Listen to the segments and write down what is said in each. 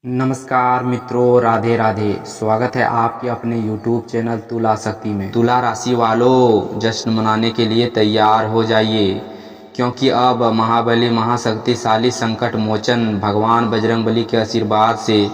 नमस्कार मित्रों, राधे राधे। स्वागत है आपके अपने YouTube चैनल तुला शक्ति में। तुला राशि वालों, जश्न मनाने के लिए तैयार हो जाइए, क्योंकि अब महाबली महाशक्तिशाली संकट मोचन भगवान बजरंगबली के आशीर्वाद से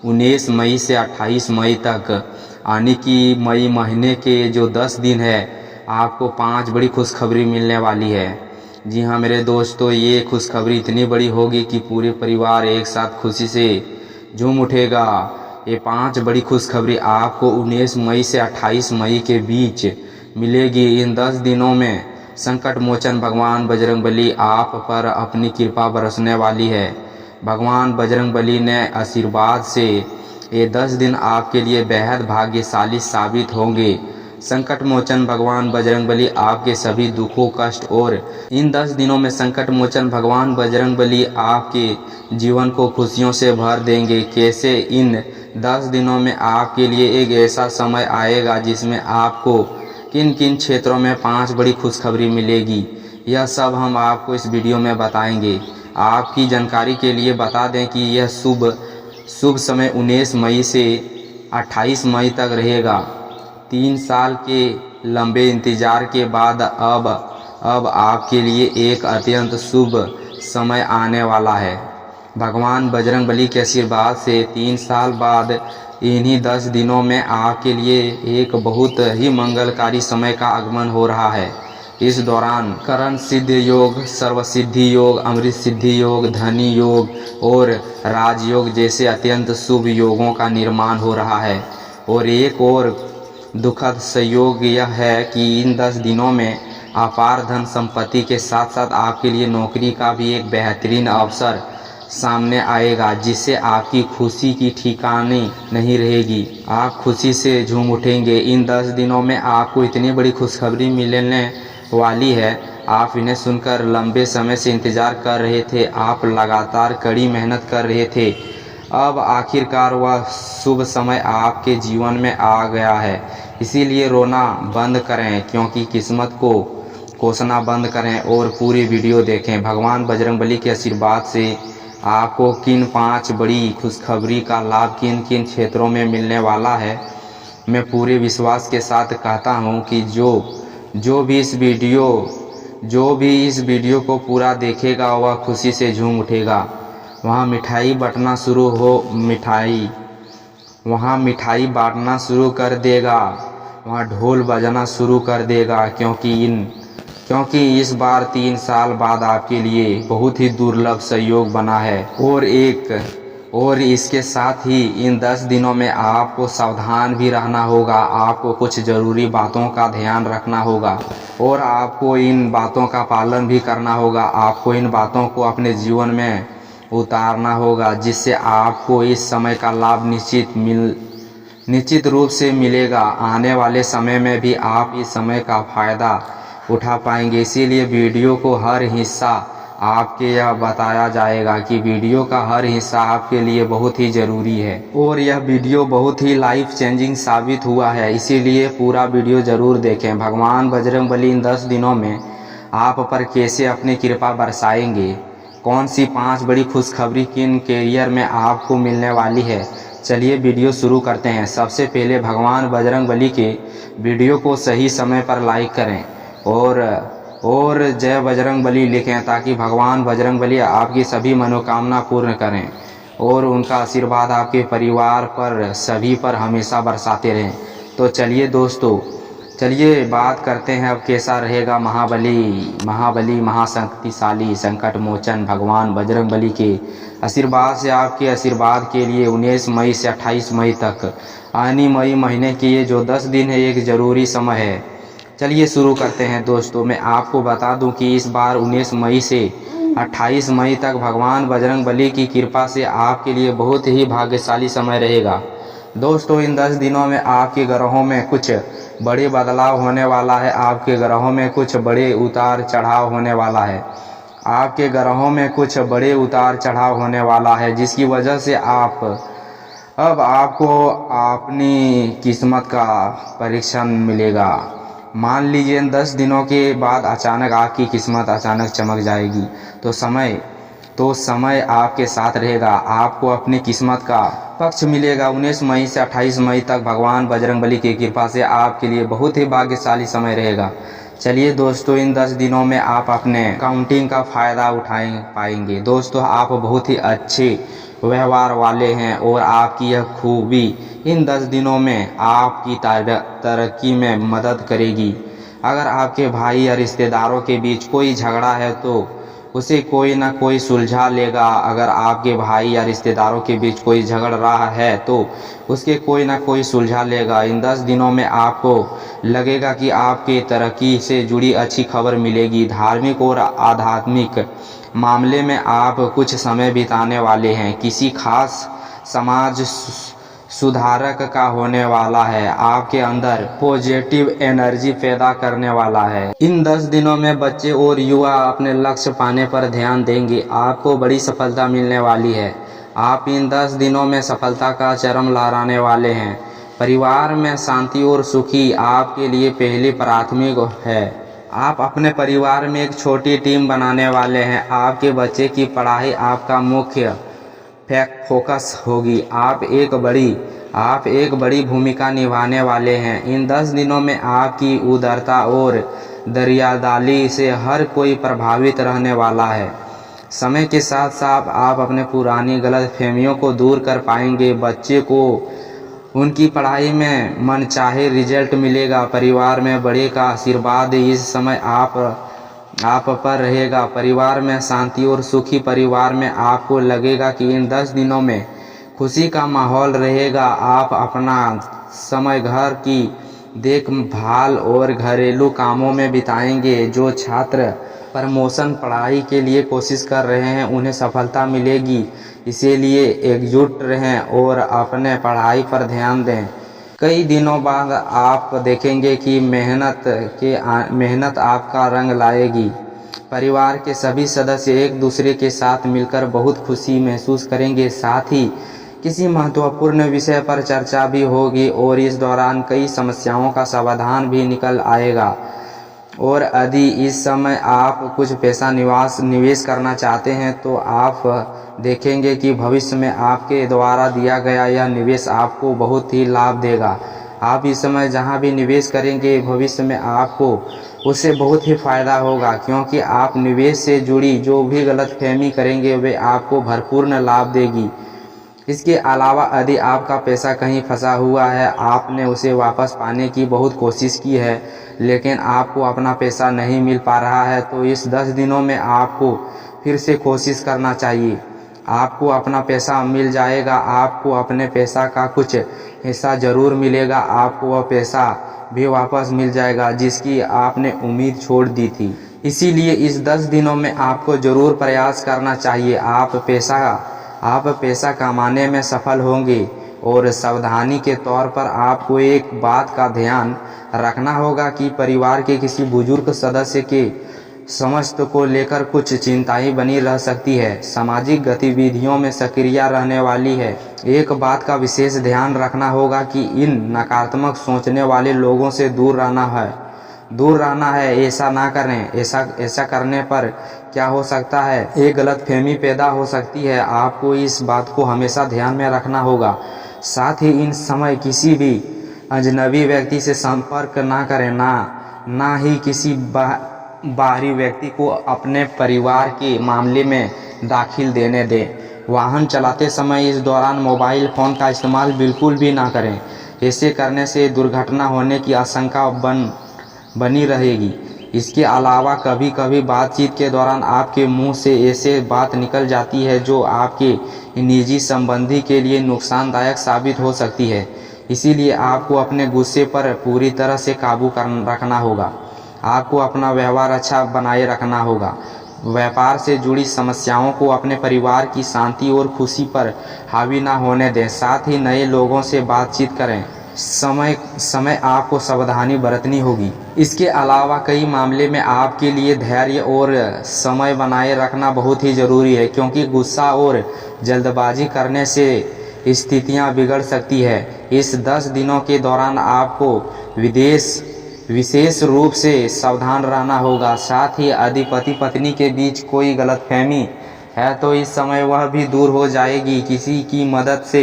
19 मई से 28 मई तक आने की मई महीने के जो 10 दिन है, आपको 5 बड़ी खुशखबरी मिलने वाली है। जी हाँ मेरे दोस्तों, ये खुशखबरी इतनी बड़ी होगी कि पूरे परिवार एक साथ खुशी से झूम उठेगा। ये 5 बड़ी खुशखबरी आपको 19 मई से 28 मई के बीच मिलेगी। इन 10 दिनों में संकट मोचन भगवान बजरंगबली आप पर अपनी कृपा बरसने वाली है। भगवान बजरंगबली ने आशीर्वाद से ये 10 दिन आपके लिए बेहद भाग्यशाली साबित होंगे। संकट मोचन भगवान बजरंगबली आपके सभी दुखों कष्ट और इन 10 दिनों में संकट मोचन भगवान बजरंगबली आपके जीवन को खुशियों से भर देंगे। कैसे? इन 10 दिनों में आपके लिए एक ऐसा समय आएगा जिसमें आपको किन किन क्षेत्रों में 5 बड़ी खुशखबरी मिलेगी, यह सब हम आपको इस वीडियो में बताएंगे। आपकी जानकारी के लिए बता दें कि यह शुभ समय 19 मई से 28 मई तक रहेगा। 3 साल के लंबे इंतजार के बाद अब आपके लिए एक अत्यंत शुभ समय आने वाला है। भगवान बजरंगबली के आशीर्वाद से 3 साल बाद इन्हीं 10 दिनों में आपके लिए एक बहुत ही मंगलकारी समय का आगमन हो रहा है। इस दौरान करण सिद्ध योग, सर्वसिद्धि योग, अमृत सिद्धि योग, धनी योग और राजयोग जैसे अत्यंत शुभ योगों का निर्माण हो रहा है। और एक और दुखद संयोग यह है कि इन 10 दिनों में अपार धन संपत्ति के साथ साथ आपके लिए नौकरी का भी एक बेहतरीन अवसर सामने आएगा, जिससे आपकी खुशी की ठिकाने नहीं रहेगी। आप खुशी से झूम उठेंगे। इन 10 दिनों में आपको इतनी बड़ी खुशखबरी मिलने वाली है, आप इन्हें सुनकर लंबे समय से इंतजार कर रहे थे। आप लगातार कड़ी मेहनत कर रहे थे। अब आखिरकार वह शुभ समय आपके जीवन में आ गया है। इसीलिए रोना बंद करें, क्योंकि किस्मत को कोसना बंद करें और पूरी वीडियो देखें। भगवान बजरंगबली के आशीर्वाद से आपको किन 5 बड़ी खुशखबरी का लाभ किन किन क्षेत्रों में मिलने वाला है, मैं पूरे विश्वास के साथ कहता हूं कि जो भी इस वीडियो को पूरा देखेगा वह खुशी से झूम उठेगा। वहाँ मिठाई बांटना शुरू कर देगा, वहाँ ढोल बजाना शुरू कर देगा, क्योंकि इस बार 3 साल बाद आपके लिए बहुत ही दुर्लभ संयोग बना है। और इसके साथ ही इन 10 दिनों में आपको सावधान भी रहना होगा। आपको कुछ ज़रूरी बातों का ध्यान रखना होगा और आपको इन बातों का पालन भी करना होगा। आपको इन बातों को अपने जीवन में उतारना होगा, जिससे आपको इस समय का लाभ निश्चित रूप से मिलेगा। आने वाले समय में भी आप इस समय का फ़ायदा उठा पाएंगे। इसीलिए वीडियो को हर हिस्सा आपके यह बताया जाएगा कि वीडियो का हर हिस्सा आपके लिए बहुत ही ज़रूरी है और यह वीडियो बहुत ही लाइफ चेंजिंग साबित हुआ है। इसीलिए पूरा वीडियो ज़रूर देखें। भगवान बजरंगबली इन 10 दिनों में आप पर कैसे अपनी कृपा बरसाएंगे, कौन सी 5 बड़ी खुशखबरी किन कैरियर में आपको मिलने वाली है, चलिए वीडियो शुरू करते हैं। सबसे पहले भगवान बजरंगबली के वीडियो को सही समय पर लाइक करें और जय बजरंगबली लिखें, ताकि भगवान बजरंगबली आपकी सभी मनोकामना पूर्ण करें और उनका आशीर्वाद आपके परिवार पर सभी पर हमेशा बरसाते रहें। तो चलिए दोस्तों, चलिए बात करते हैं अब कैसा रहेगा महाबली महाशक्तिशाली संकट मोचन भगवान बजरंगबली के आशीर्वाद से आपके आशीर्वाद के लिए 19 मई से 28 मई तक आने मई महीने के ये जो 10 दिन है, एक ज़रूरी समय है। चलिए शुरू करते हैं दोस्तों। मैं आपको बता दूं कि इस बार 19 मई से 28 मई तक भगवान बजरंगबली की कृपा से आपके लिए बहुत ही भाग्यशाली समय रहेगा। दोस्तों, इन 10 दिनों में आपके ग्रहों में कुछ बड़े बदलाव होने वाला है। आपके ग्रहों में कुछ बड़े उतार चढ़ाव होने वाला है। जिसकी वजह से आपको अपनी किस्मत का परीक्षण मिलेगा। मान लीजिए इन 10 दिनों के बाद अचानक आपकी किस्मत अचानक चमक जाएगी। तो समय तो समय आपके साथ रहेगा, आपको अपनी किस्मत का पक्ष मिलेगा। 19 मई से 28 मई तक भगवान बजरंगबली की कृपा से आपके लिए बहुत ही भाग्यशाली समय रहेगा। चलिए दोस्तों, इन 10 दिनों में आप अपने काउंटिंग का फ़ायदा पाएंगे। दोस्तों, आप बहुत ही अच्छे व्यवहार वाले हैं और आपकी यह खूबी इन 10 दिनों में आपकी तरक्की में मदद करेगी। अगर आपके भाई या रिश्तेदारों के बीच कोई झगड़ा है तो उसे कोई ना कोई सुलझा लेगा। अगर आपके भाई या रिश्तेदारों के बीच कोई झगड़ रहा है तो उसके कोई ना कोई सुलझा लेगा। इन 10 दिनों में आपको लगेगा कि आपके तरक्की से जुड़ी अच्छी खबर मिलेगी। धार्मिक और आध्यात्मिक मामले में आप कुछ समय बिताने वाले हैं। किसी खास समाज सुधारक का होने वाला है। आपके अंदर पॉजिटिव एनर्जी पैदा करने वाला है। इन 10 दिनों में बच्चे और युवा अपने लक्ष्य पाने पर ध्यान देंगे। आपको बड़ी सफलता मिलने वाली है। आप इन 10 दिनों में सफलता का चरम लहराने वाले हैं। परिवार में शांति और सुखी आपके लिए पहली प्राथमिक है। आप अपने परिवार में एक छोटी टीम बनाने वाले हैं। आपके बच्चे की पढ़ाई आपका मुख्य फोकस होगी। आप एक बड़ी भूमिका निभाने वाले हैं। इन 10 दिनों में आपकी उदारता और दरियादिली से हर कोई प्रभावित रहने वाला है। समय के साथ साथ आप अपने पुरानी गलतफहमियों को दूर कर पाएंगे। बच्चे को उनकी पढ़ाई में मनचाहे रिजल्ट मिलेगा। परिवार में बड़े का आशीर्वाद इस समय आप पर रहेगा। परिवार में शांति और सुखी परिवार में आपको लगेगा कि इन 10 दिनों में खुशी का माहौल रहेगा। आप अपना समय घर की देखभाल और घरेलू कामों में बिताएंगे। जो छात्र प्रमोशन पढ़ाई के लिए कोशिश कर रहे हैं उन्हें सफलता मिलेगी। इसीलिए एकजुट रहें और अपने पढ़ाई पर ध्यान दें। कई दिनों बाद आप देखेंगे कि मेहनत आपका रंग लाएगी। परिवार के सभी सदस्य एक दूसरे के साथ मिलकर बहुत खुशी महसूस करेंगे। साथ ही किसी महत्वपूर्ण विषय पर चर्चा भी होगी और इस दौरान कई समस्याओं का समाधान भी निकल आएगा। और यदि इस समय आप कुछ पैसा निवेश करना चाहते हैं तो आप देखेंगे कि भविष्य में आपके द्वारा दिया गया यह निवेश आपको बहुत ही लाभ देगा। आप इस समय जहां भी निवेश करेंगे भविष्य में आपको उससे बहुत ही फ़ायदा होगा, क्योंकि आप निवेश से जुड़ी जो भी गलतफहमी करेंगे वे आपको भरपूर लाभ देगी। इसके अलावा यदि आपका पैसा कहीं फंसा हुआ है, आपने उसे वापस पाने की बहुत कोशिश की है लेकिन आपको अपना पैसा नहीं मिल पा रहा है, तो इस 10 दिनों में आपको फिर से कोशिश करना चाहिए। आपको अपना पैसा मिल जाएगा। आपको अपने पैसा का कुछ हिस्सा ज़रूर मिलेगा। आपको वह पैसा भी वापस मिल जाएगा जिसकी आपने उम्मीद छोड़ दी थी। इसीलिए इस 10 दिनों में आपको ज़रूर प्रयास करना चाहिए। आप पैसा कमाने में सफल होंगे। और सावधानी के तौर पर आपको एक बात का ध्यान रखना होगा कि परिवार के किसी बुजुर्ग सदस्य के स्वास्थ्य को लेकर कुछ चिंताएं बनी रह सकती है। सामाजिक गतिविधियों में सक्रिय रहने वाली है। एक बात का विशेष ध्यान रखना होगा कि इन नकारात्मक सोचने वाले लोगों से दूर रहना है। ऐसा ना करें। ऐसा करने पर क्या हो सकता है, एक गलतफहमी पैदा हो सकती है। आपको इस बात को हमेशा ध्यान में रखना होगा। साथ ही इन समय किसी भी अजनबी व्यक्ति से संपर्क ना करें, ना ही किसी बाहरी व्यक्ति को अपने परिवार के मामले में दाखिल देने दें। वाहन चलाते समय इस दौरान मोबाइल फ़ोन का इस्तेमाल बिल्कुल भी ना करें। ऐसे करने से दुर्घटना होने की आशंका बनी रहेगी। इसके अलावा कभी कभी बातचीत के दौरान आपके मुंह से ऐसे बात निकल जाती है जो आपके निजी संबंधी के लिए नुकसानदायक साबित हो सकती है। इसीलिए आपको अपने गुस्से पर पूरी तरह से काबू रखना होगा। आपको अपना व्यवहार अच्छा बनाए रखना होगा। व्यापार से जुड़ी समस्याओं को अपने परिवार की शांति और खुशी पर हावी ना होने दें। साथ ही नए लोगों से बातचीत करें समय आपको सावधानी बरतनी होगी। इसके अलावा कई मामले में आपके लिए धैर्य और समय बनाए रखना बहुत ही ज़रूरी है, क्योंकि गुस्सा और जल्दबाजी करने से स्थितियां बिगड़ सकती है। इस 10 दिनों के दौरान आपको विशेष रूप से सावधान रहना होगा। साथ ही यदि पति पत्नी के बीच कोई गलतफहमी है तो इस समय वह भी दूर हो जाएगी। किसी की मदद से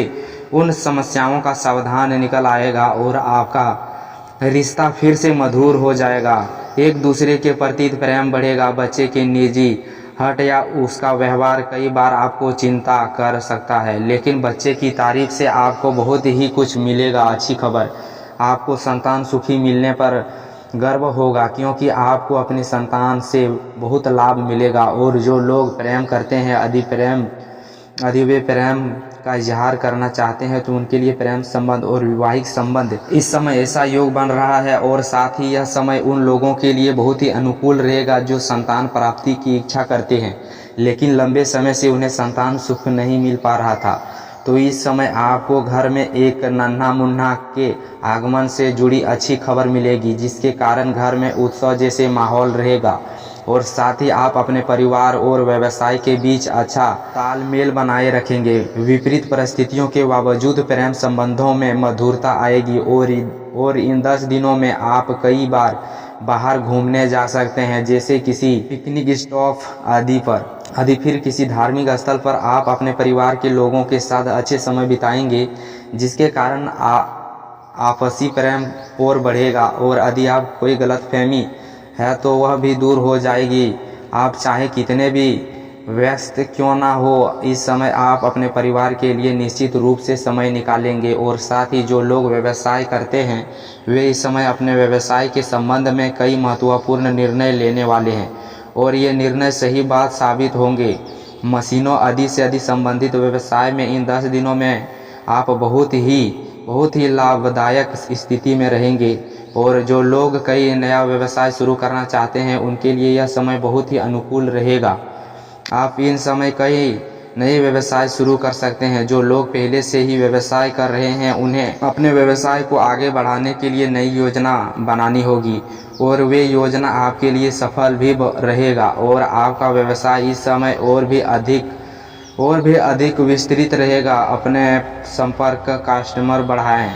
उन समस्याओं का सावधान निकल आएगा और आपका रिश्ता फिर से मधुर हो जाएगा। एक दूसरे के प्रति प्रेम बढ़ेगा। बच्चे के निजी हट या उसका व्यवहार कई बार आपको चिंता कर सकता है, लेकिन बच्चे की तारीफ से आपको बहुत ही कुछ मिलेगा। अच्छी खबर, आपको संतान सुखी मिलने पर गर्व होगा, क्योंकि आपको अपनी संतान से बहुत लाभ मिलेगा। और जो लोग प्रेम करते हैं, यदि वे प्रेम का इजहार करना चाहते हैं, तो उनके लिए प्रेम संबंध और वैवाहिक संबंध इस समय ऐसा योग बन रहा है। और साथ ही यह समय उन लोगों के लिए बहुत ही अनुकूल रहेगा जो संतान प्राप्ति की इच्छा करते हैं, लेकिन लंबे समय से उन्हें संतान सुख नहीं मिल पा रहा था। तो इस समय आपको घर में एक नन्हा मुन्ना के आगमन से जुड़ी अच्छी खबर मिलेगी, जिसके कारण घर में उत्सव जैसे माहौल रहेगा। और साथ ही आप अपने परिवार और व्यवसाय के बीच अच्छा तालमेल बनाए रखेंगे। विपरीत परिस्थितियों के बावजूद प्रेम संबंधों में मधुरता आएगी। और इन 10 दिनों में आप कई बार बाहर घूमने जा सकते हैं, जैसे किसी पिकनिक स्टॉप आदि फिर किसी धार्मिक स्थल पर आप अपने परिवार के लोगों के साथ अच्छे समय बिताएंगे, जिसके कारण आपसी प्रेम और बढ़ेगा। और यदि आप कोई गलतफहमी है तो वह भी दूर हो जाएगी। आप चाहे कितने भी व्यस्त क्यों ना हो, इस समय आप अपने परिवार के लिए निश्चित रूप से समय निकालेंगे। और साथ ही जो लोग व्यवसाय करते हैं, वे इस समय अपने व्यवसाय के संबंध में कई महत्वपूर्ण निर्णय लेने वाले हैं, और ये निर्णय सही बात साबित होंगे। मशीनों आदि से संबंधित व्यवसाय में इन 10 दिनों में आप बहुत ही लाभदायक स्थिति में रहेंगे। और जो लोग कई नया व्यवसाय शुरू करना चाहते हैं, उनके लिए यह समय बहुत ही अनुकूल रहेगा। आप इन समय कई नए व्यवसाय शुरू कर सकते हैं। जो लोग पहले से ही व्यवसाय कर रहे हैं, उन्हें अपने व्यवसाय को आगे बढ़ाने के लिए नई योजना बनानी होगी, और वे योजना आपके लिए सफल भी रहेगा। और आपका व्यवसाय इस समय और भी अधिक विस्तृत रहेगा। अपने संपर्क कस्टमर बढ़ाएं,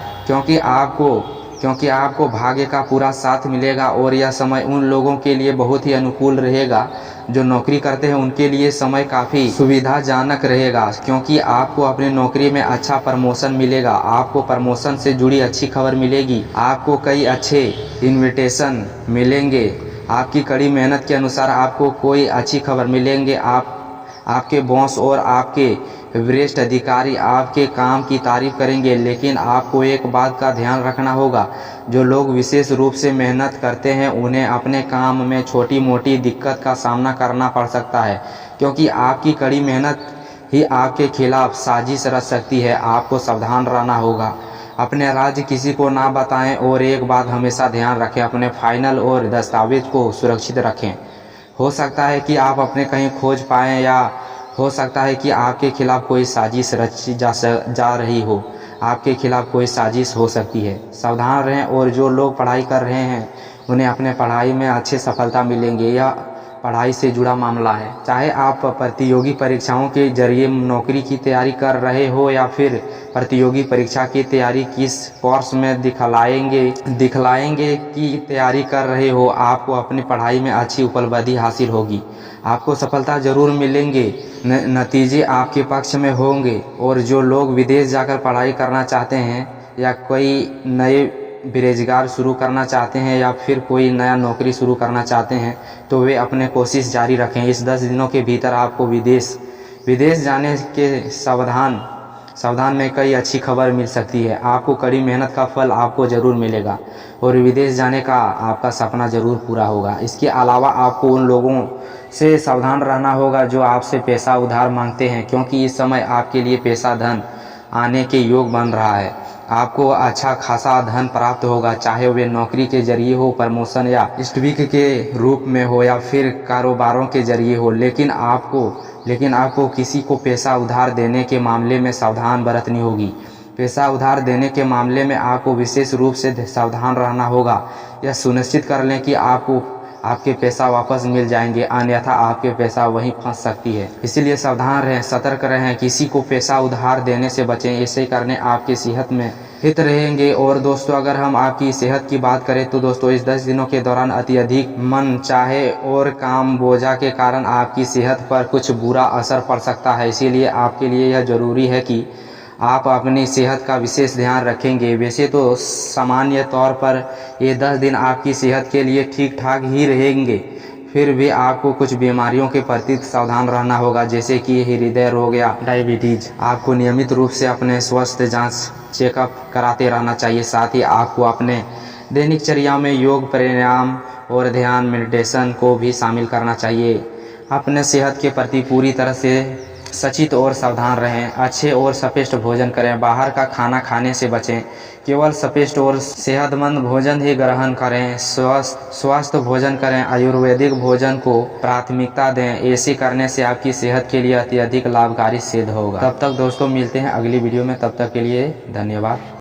क्योंकि आपको भाग्य का पूरा साथ मिलेगा। और यह समय उन लोगों के लिए बहुत ही अनुकूल रहेगा जो नौकरी करते हैं। उनके लिए समय काफ़ी सुविधाजनक रहेगा, क्योंकि आपको अपनी नौकरी में अच्छा प्रमोशन मिलेगा। आपको प्रमोशन से जुड़ी अच्छी खबर मिलेगी। आपको कई अच्छे इन्विटेशन मिलेंगे। आपकी कड़ी मेहनत के अनुसार आपको कोई अच्छी खबर मिलेंगे। आपके बॉस और आपके वरिष्ठ अधिकारी आपके काम की तारीफ करेंगे, लेकिन आपको एक बात का ध्यान रखना होगा। जो लोग विशेष रूप से मेहनत करते हैं, उन्हें अपने काम में छोटी मोटी दिक्कत का सामना करना पड़ सकता है, क्योंकि आपकी कड़ी मेहनत ही आपके खिलाफ साजिश रच सकती है। आपको सावधान रहना होगा। अपने राज किसी को ना बताएं। और एक बात हमेशा ध्यान रखें, अपने फाइनल और दस्तावेज को सुरक्षित रखें। हो सकता है कि आप अपने कहीं खोज पाएं, या हो सकता है कि आपके खिलाफ कोई साजिश रची जा रही हो। आपके खिलाफ कोई साजिश हो सकती है। सावधान रहें। और जो लोग पढ़ाई कर रहे हैं, उन्हें अपने पढ़ाई में अच्छी सफलता मिलेंगे। यह पढ़ाई से जुड़ा मामला है। चाहे आप प्रतियोगी परीक्षाओं के जरिए नौकरी की तैयारी कर रहे हो, या फिर प्रतियोगी परीक्षा की तैयारी किस कोर्स में दिखलाएंगे की तैयारी कर रहे हो, आपको अपनी पढ़ाई में अच्छी उपलब्धि हासिल होगी। आपको सफलता जरूर मिलेंगे। नतीजे आपके पक्ष में होंगे। और जो लोग विदेश जाकर पढ़ाई करना चाहते हैं, या कोई नए बेरोजगार शुरू करना चाहते हैं, या फिर कोई नया नौकरी शुरू करना चाहते हैं, तो वे अपने कोशिश जारी रखें। इस 10 दिनों के भीतर आपको विदेश जाने के सावधान में कई अच्छी खबर मिल सकती है। आपको कड़ी मेहनत का फल आपको ज़रूर मिलेगा, और विदेश जाने का आपका सपना ज़रूर पूरा होगा। इसके अलावा आपको उन लोगों से सावधान रहना होगा जो आपसे पैसा उधार मांगते हैं, क्योंकि इस समय आपके लिए पैसा धन आने के योग बन रहा है। आपको अच्छा खासा धन प्राप्त होगा, चाहे वे नौकरी के जरिए हो, प्रमोशन या स्टविक के रूप में हो, या फिर कारोबारों के जरिए हो। लेकिन आपको किसी को पैसा उधार देने के मामले में सावधान बरतनी होगी। पैसा उधार देने के मामले में आपको विशेष रूप से सावधान रहना होगा। यह सुनिश्चित कर लें कि आपके पैसा वापस मिल जाएंगे, अन्यथा आपके पैसा वहीं फंस सकती है। इसीलिए सावधान रहें, सतर्क रहें, किसी को पैसा उधार देने से बचें। ऐसे करने आपकी सेहत में हित रहेंगे। और दोस्तों अगर हम आपकी सेहत की बात करें तो दोस्तों इस 10 दिनों के दौरान अत्यधिक मन चाहे और काम बोझा के कारण आपकी सेहत पर कुछ बुरा असर पड़ सकता है। इसीलिए आपके लिए यह जरूरी है कि आप अपनी सेहत का विशेष ध्यान रखेंगे। वैसे तो सामान्य तौर पर ये 10 दिन आपकी सेहत के लिए ठीक ठाक ही रहेंगे, फिर भी आपको कुछ बीमारियों के प्रति सावधान रहना होगा, जैसे कि हृदय रोग या डायबिटीज। आपको नियमित रूप से अपने स्वास्थ्य जांच चेकअप कराते रहना चाहिए। साथ ही आपको अपने दैनिक चर्या में योग, प्राणायाम और ध्यान, मेडिटेशन को भी शामिल करना चाहिए। अपने सेहत के प्रति पूरी तरह से सचेत और सावधान रहें। अच्छे और स्पष्ट भोजन करें, बाहर का खाना खाने से बचें, केवल स्पष्ट और सेहतमंद भोजन ही ग्रहण करें। स्वस्थ भोजन करें, आयुर्वेदिक भोजन को प्राथमिकता दें। ऐसे करने से आपकी सेहत के लिए अत्यधिक लाभकारी सिद्ध होगा। तब तक दोस्तों मिलते हैं अगली वीडियो में, तब तक के लिए धन्यवाद।